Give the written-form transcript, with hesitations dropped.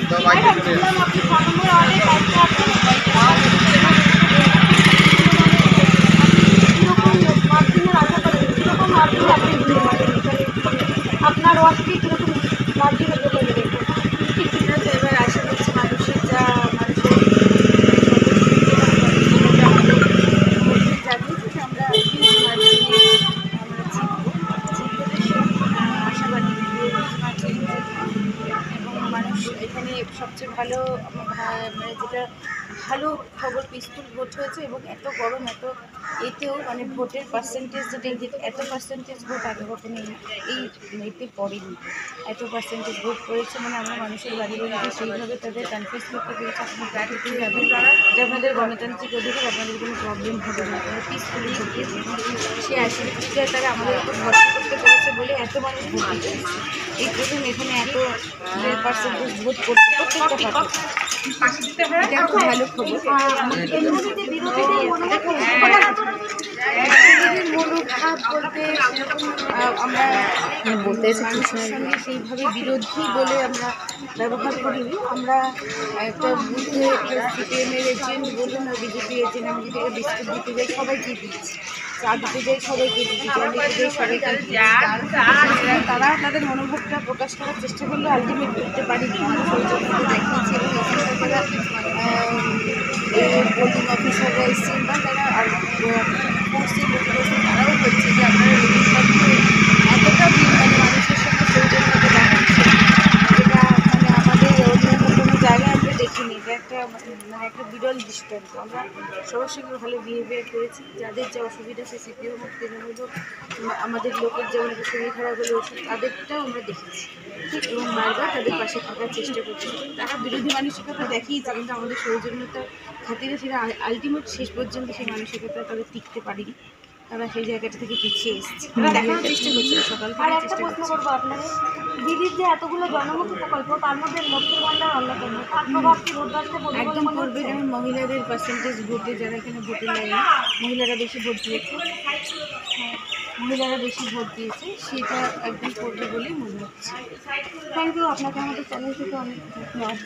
আপনি 6 নম্বর ওয়ার্ডের দায়িত্বে আছেন। মার্জিনের আশা করেন কীরকম মার্জিন আপনি দিতে পারেন আপনার ওয়ার্ডকে কীরকম মার্জিনের জন্য দেবেন? সেটা তো এবার আশা করছি মানুষের যা মানুষের জানিয়েছে যে আমরা হিউজ মার্জিনে আমরা জিতবো, জিতবো তো সেই আশাবাদী মার্জিন এবং মানুষ এখানে সবচেয়ে ভালো মানে যেটা ভালো খবর পিসফুল ভোট হয়েছে এবং এত গরম এতেও মানে ভোটের পার্সেন্টেজ যেটা এত পার্সেন্টেজ ভোট আগে কখনো এই এতে পড়েনি। এত পার্সেন্টেজ ভোট পড়েছে মানে আমরা মানুষের বাড়ি বাড়িতে সেইভাবে তাদের কনফিউজ করতে পেরেছি আপনার প্রাকৃতিক যাবেন যে আপনাদের গণতান্ত্রিক অধিকার আপনাদের কোনো প্রবলেম হবে না, আপনারা পিসফুলি ভোট দেবেন। সে আশীর্বাদটা তারা আমাদের উপর ভরসা করতে পেরেছে বলে এত মানুষ ভোট দিতে এসেছে। এই প্রথম এখানে এত পার্সেন্টেজ ভোট করতে প্রত্যেকটা পার্টি, এটা একটা ভালো খবর। বিরোধীদের মনোভাব বলতে আমরা মানুষের সঙ্গে সেইভাবে বিরোধী বলে আমরা ব্যবহার করিনি। আমরা একটা বুথে সিপিএমের এজেন্ট বলুন আর বিজেপি এজেন্ট আমি যদি বিস্কুট দিতে যাই সবাইকে দিচ্ছি, চা দিতে যাই সবাইকে দিচ্ছি, জল দিতে যাই সবাইকে দিচ্ছি। তারা তাদের মনোভাবটা প্রকাশ করার চেষ্টা করলে আলটিমেট করতে পারিনি, আমরা সৌজন্যতা দেখিয়েছি এবং এখানকার যারা পোলিং অফিসাররা এসছেন বা যারা আর তারাও বলছে যে আপনারা এতটা মানে মানুষের সঙ্গে সৌজন্যতা দেখাচ্ছেন যেটা মানে আমাদের অন্যান্য কোনো জায়গায় আমরা দেখিনি। এটা একটা মানে একটা বিরল দৃষ্টান্ত। আমরা সবার সঙ্গে ভালো বিহেভিয়ার করেছি, যাদের যা অসুবিধা সে সিপিএম হোক তৃণমূল হোক আমাদের লোকের যেমন একটা শরীর খারাপ হলে ওষুধ তাদেরটাও আমরা দেখেছি এবং বারবার তাদের পাশে থাকার চেষ্টা করছি। তারা বিরোধী মানসিকতা দেখিয়েছে কিন্তু আমাদের সৌজন্যতার খাতিরে সেটা আলটিমেট শেষ পর্যন্ত সেই মানসিকতা তাদের টিকতে পারেনি, তারা সেই জায়গাটা থেকে পিছিয়ে এসেছে। তারা দেখানোর চেষ্টা করছিল সকাল আর থেকে একটা চেষ্টা প্রশ্ন করছে। করবো আপনাকে, দিদির যে এতগুলো জনমুখী প্রকল্প তার মধ্যে লক্ষ্মীর ভান্ডার অন্যতম, তার প্রভাব কি ভোটদাসকে পড়বে বলে একদম মনে করবে, হচ্ছে? যেমন মহিলাদের পার্সেন্টেজ ভোটে যারা এখানে ভোটের লাইনে মহিলারা বেশি ভোট দিয়েছে, মহিলারা বেশি ভোট দিয়েছে সেটা একদম করবে বলেই মনে হচ্ছে। থ্যাংক ইউ, আপনাকে আমাদের চ্যানেল থেকে অনেক ধন্যবাদ।